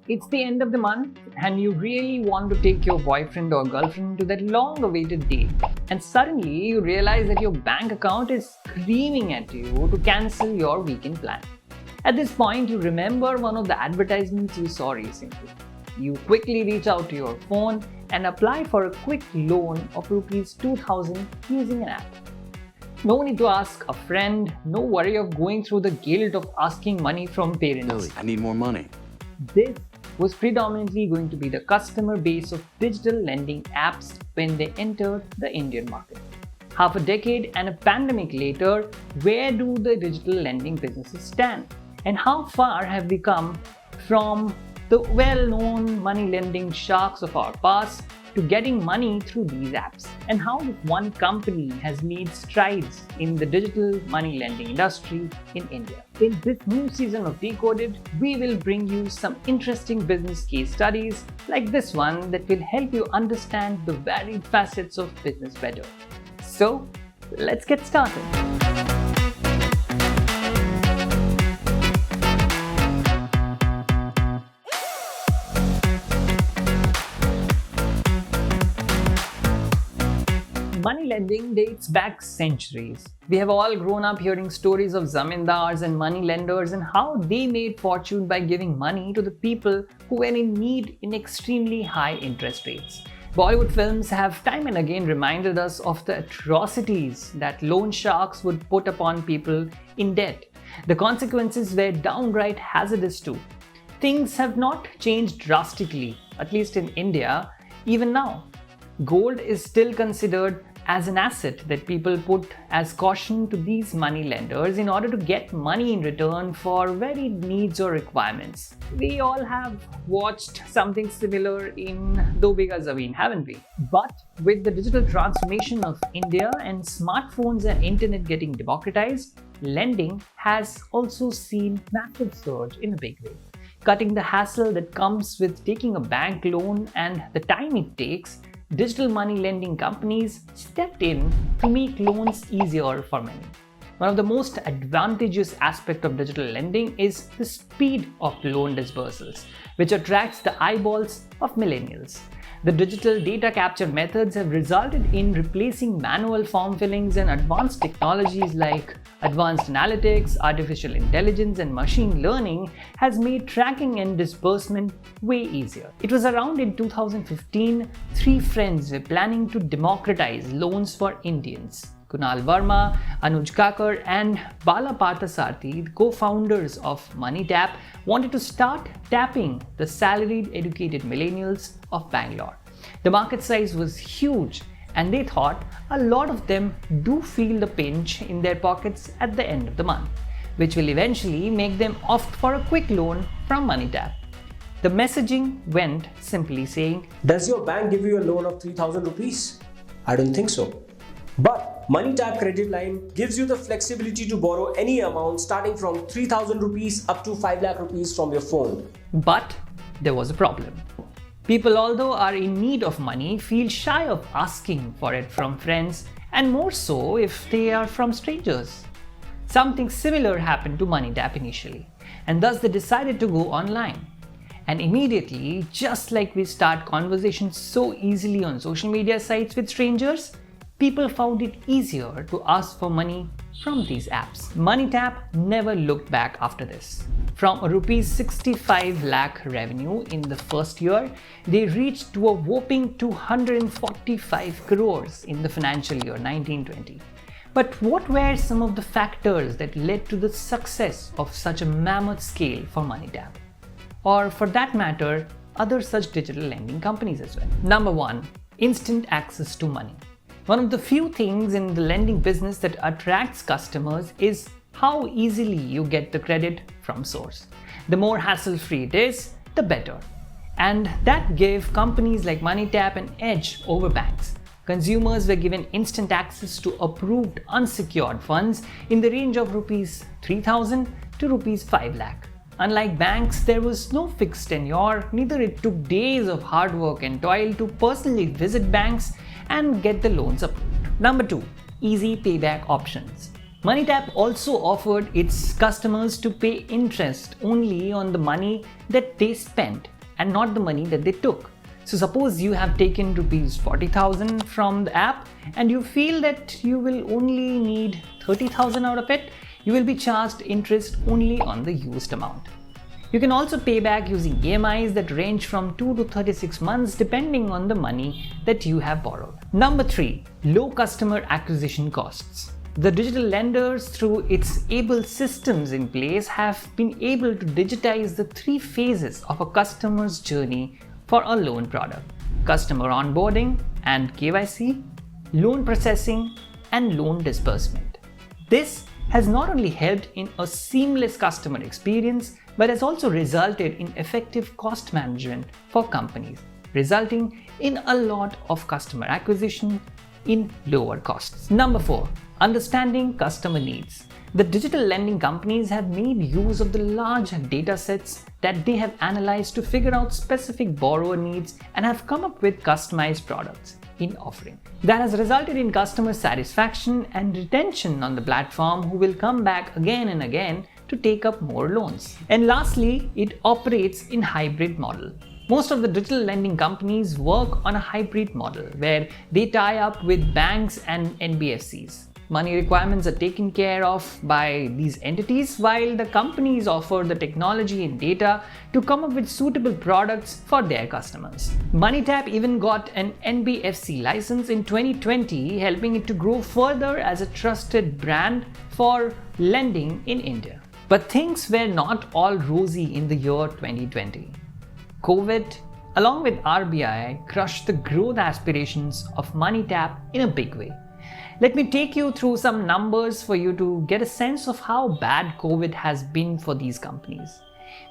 It's the end of the month and you really want to take your boyfriend or girlfriend to that long-awaited date. And suddenly you realize that your bank account is screaming at you to cancel your weekend plan. At this point, you remember one of the advertisements you saw recently. You quickly reach out to your phone and apply for a quick loan of Rs 2,000 using an app. No need to ask a friend, no worry of going through the guilt of asking money from parents. Billy, I need more money. This was predominantly going to be the customer base of digital lending apps when they entered the Indian market. Half a decade and a pandemic later, where do the digital lending businesses stand? And how far have we come from the well-known money lending sharks of our past to getting money through these apps? And how this one company has made strides in the digital money lending industry in India. In this new season of DeKoded, we will bring you some interesting business case studies like this one that will help you understand the varied facets of business better. So, let's get started. Money lending dates back centuries. We have all grown up hearing stories of zamindars and money lenders and how they made fortune by giving money to the people who were in need in extremely high interest rates. Bollywood films have time and again reminded us of the atrocities that loan sharks would put upon people in debt. The consequences were downright hazardous too. Things have not changed drastically, at least in India, even now. Gold is still considered as an asset that people put as caution to these money lenders in order to get money in return for varied needs or requirements. We all have watched something similar in Do Bigha Zameen, haven't we? But with the digital transformation of India and smartphones and internet getting democratized, lending has also seen massive surge in a big way. Cutting the hassle that comes with taking a bank loan and the time it takes, digital money lending companies stepped in to make loans easier for many. One of the most advantageous aspects of digital lending is the speed of loan disbursals, which attracts the eyeballs of millennials. The digital data capture methods have resulted in replacing manual form fillings, and advanced technologies like advanced analytics, artificial intelligence, and machine learning has made tracking and disbursement way easier. It was around in 2015, three friends were planning to democratize loans for Indians. Kunal Verma, Anuj Kakar, and Bala Parthasarthi, the co-founders of MoneyTap, wanted to start tapping the salaried educated millennials of Bangalore. The market size was huge, and they thought a lot of them do feel the pinch in their pockets at the end of the month, which will eventually make them opt for a quick loan from MoneyTap. The messaging went simply saying, "Does your bank give you a loan of 3,000 rupees? I don't think so. But MoneyTap credit line gives you the flexibility to borrow any amount starting from 3,000 rupees up to 5 lakh rupees from your phone." But there was a problem. People, although are in need of money, feel shy of asking for it from friends, and more so if they are from strangers. Something similar happened to MoneyTap initially, and thus they decided to go online. And immediately, just like we start conversations so easily on social media sites with strangers, people found it easier to ask for money from these apps. MoneyTap never looked back after this. From a Rs 65 lakh revenue in the first year, they reached to a whopping 245 crores in the financial year 1920. But what were some of the factors that led to the success of such a mammoth scale for MoneyTap? Or for that matter, other such digital lending companies as well. Number one, instant access to money. One of the few things in the lending business that attracts customers is how easily you get the credit from source. The more hassle-free it is, the better. And that gave companies like MoneyTap an edge over banks. Consumers were given instant access to approved unsecured funds in the range of Rs 3,000 to Rs 5 lakh. Unlike banks, there was no fixed tenure, neither it took days of hard work and toil to personally visit banks and get the loans approved. Number two, easy payback options. MoneyTap also offered its customers to pay interest only on the money that they spent and not the money that they took. So suppose you have taken rupees 40,000 from the app and you feel that you will only need 30,000 out of it, you will be charged interest only on the used amount. You can also pay back using EMIs that range from 2 to 36 months depending on the money that you have borrowed. Number 3. Low customer acquisition costs. The digital lenders, through its able systems in place, have been able to digitize the 3 phases of a customer's journey for a loan product: customer onboarding and KYC, loan processing, and loan disbursement. This has not only helped in a seamless customer experience, but has also resulted in effective cost management for companies, resulting in a lot of customer acquisition in lower costs. Number 4. Understanding customer needs. The digital lending companies have made use of the large data sets that they have analyzed to figure out specific borrower needs and have come up with customized products in offering. That has resulted in customer satisfaction and retention on the platform, who will come back again and again to take up more loans. And lastly, it operates in hybrid model. Most of the digital lending companies work on a hybrid model where they tie up with banks and NBFCs. Money requirements are taken care of by these entities, while the companies offer the technology and data to come up with suitable products for their customers. MoneyTap even got an NBFC license in 2020, helping it to grow further as a trusted brand for lending in India. But things were not all rosy in the year 2020. COVID, along with RBI, crushed the growth aspirations of MoneyTap in a big way. Let me take you through some numbers for you to get a sense of how bad COVID has been for these companies.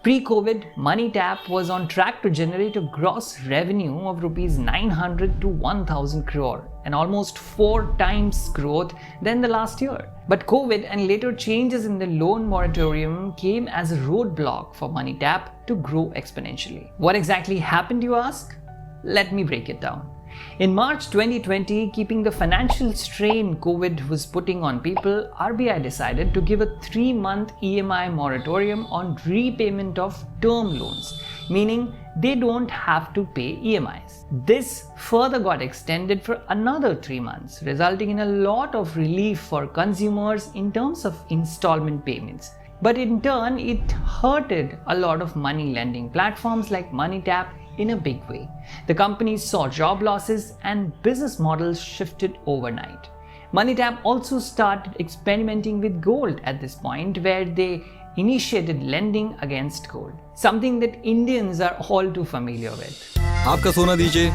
Pre-COVID, MoneyTap was on track to generate a gross revenue of rupees 900 to 1000 crore, and almost 4 times growth than the last year. But COVID and later changes in the loan moratorium came as a roadblock for MoneyTap to grow exponentially. What exactly happened, you ask? Let me break it down. In March 2020, keeping the financial strain COVID was putting on people, RBI decided to give a 3-month EMI moratorium on repayment of term loans, meaning they don't have to pay EMIs. This further got extended for another 3 months, resulting in a lot of relief for consumers in terms of installment payments. But in turn, it hurted a lot of money lending platforms like MoneyTap in a big way. The companies saw job losses and business models shifted overnight. MoneyTap also started experimenting with gold at this point, where they initiated lending against gold, something that Indians are all too familiar with. आपका सोना दीजिए,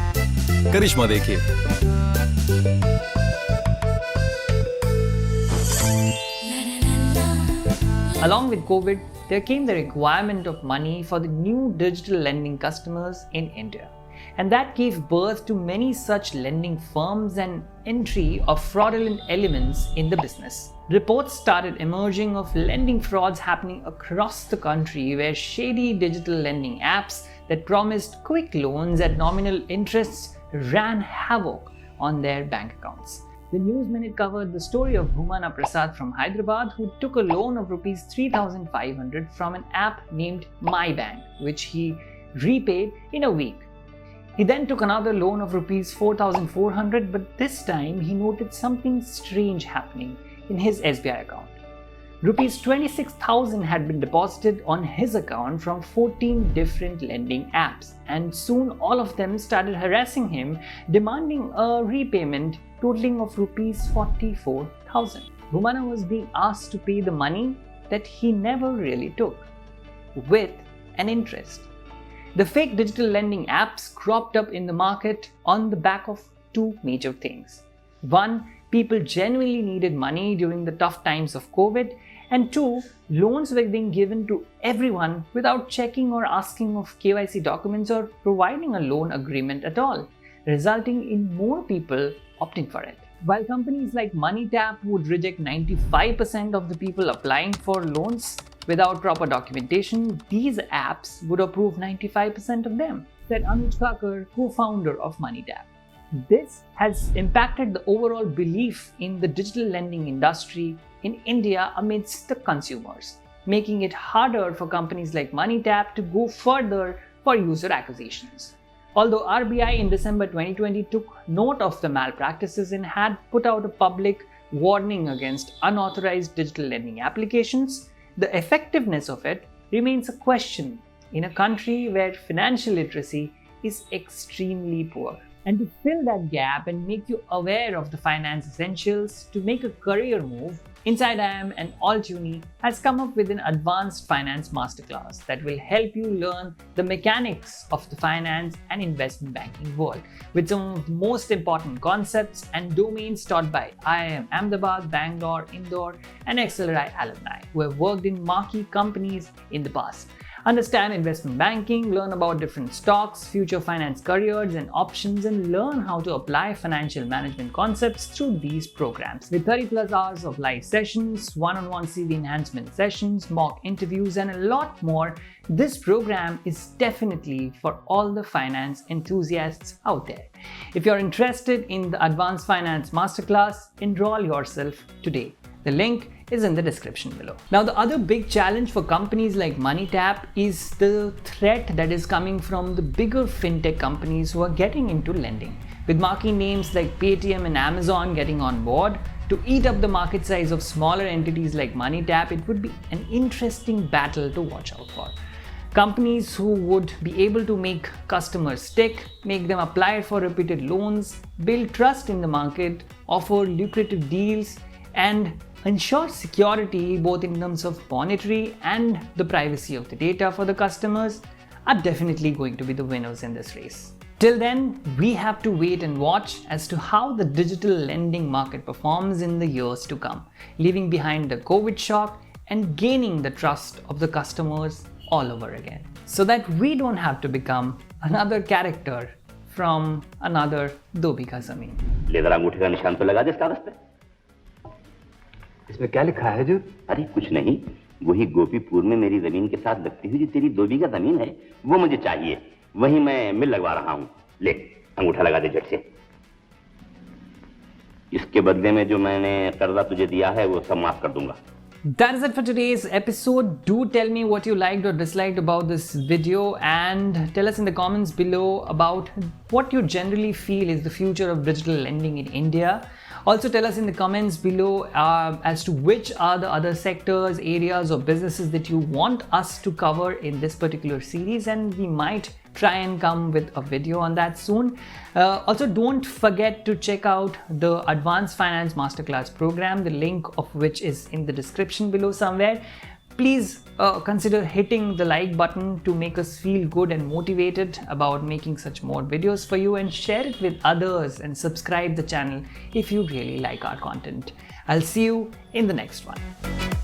करिश्मा देखिए. Along with COVID, there came the requirement of money for the new digital lending customers in India. And that gave birth to many such lending firms and entry of fraudulent elements in the business. Reports started emerging of lending frauds happening across the country, where shady digital lending apps that promised quick loans at nominal interests ran havoc on their bank accounts. The News Minute covered the story of Bhumana Prasad from Hyderabad, who took a loan of rupees 3,500 from an app named My Bank, which he repaid in a week. He then took another loan of rupees 4,400, but this time he noted something strange happening in his SBI account. Rupees 26,000 had been deposited on his account from 14 different lending apps, and soon all of them started harassing him, demanding a repayment totaling of rupees 44,000. Bhumana was being asked to pay the money that he never really took, with an interest. The fake digital lending apps cropped up in the market on the back of 2 major things. 1, people genuinely needed money during the tough times of COVID, and 2, loans were being given to everyone without checking or asking of KYC documents or providing a loan agreement at all, resulting in more people opting for it. While companies like MoneyTap would reject 95% of the people applying for loans without proper documentation, these apps would approve 95% of them, said Anuj Kakar, co-founder of MoneyTap. This has impacted the overall belief in the digital lending industry in India amidst the consumers, making it harder for companies like MoneyTap to go further for user acquisitions. Although RBI in December 2020 took note of the malpractices and had put out a public warning against unauthorized digital lending applications, the effectiveness of it remains a question in a country where financial literacy is extremely poor. And to fill that gap and make you aware of the finance essentials to make a career move, Inside IM and AltUni has come up with an advanced finance masterclass that will help you learn the mechanics of the finance and investment banking world with some of the most important concepts and domains taught by IIM Ahmedabad, Bangalore, Indore, and XLRI alumni who have worked in marquee companies in the past. Understand investment banking, learn about different stocks, future finance careers and options, and learn how to apply financial management concepts through these programs. With 30 plus hours of live sessions, one-on-one CV enhancement sessions, mock interviews, and a lot more, this program is definitely for all the finance enthusiasts out there. If you're interested in the Advanced Finance Masterclass, enroll yourself today. The link is in the description below. Now, the other big challenge for companies like MoneyTap is the threat that is coming from the bigger fintech companies who are getting into lending. With marquee names like Paytm and Amazon getting on board to eat up the market size of smaller entities like MoneyTap, it would be an interesting battle to watch out for. Companies who would be able to make customers stick, make them apply for repeated loans, build trust in the market, offer lucrative deals, and ensure security both in terms of monetary and the privacy of the data for the customers are definitely going to be the winners in this race. Till then, we have to wait and watch as to how the digital lending market performs in the years to come, leaving behind the COVID shock and gaining the trust of the customers all over again, so that we don't have to become another character from another Do Bigha Zameen. ले जरा अंगूठे का निशान तो लगा दे इस कागज पे। इसमें क्या लिखा है जो? अरे कुछ नहीं, वही गोपीपुर में मेरी जमीन के साथ लगती हुई जो तेरी 2 बीघा जमीन है वो मुझे चाहिए, वही मैं मिल लगवा रहा हूँ। ले अंगूठा लगा दे झट से। इसके बदले में जो मैंने कर्जा तुझे दिया है वो सब माफ कर दूंगा। That is it for today's episode. Do tell me what you liked or disliked about this video and tell us in the comments below about what you generally feel is the future of digital lending in India. Also tell us in the comments below as to which are the other sectors, areas or businesses that you want us to cover in this particular series, and we might try and come with a video on that soon. Also don't forget to check out the Advanced Finance Masterclass program, the link of which is in the description below somewhere. Please consider hitting the like button to make us feel good and motivated about making such more videos for you, and share it with others and subscribe the channel if you really like our content. I'll see you in the next one.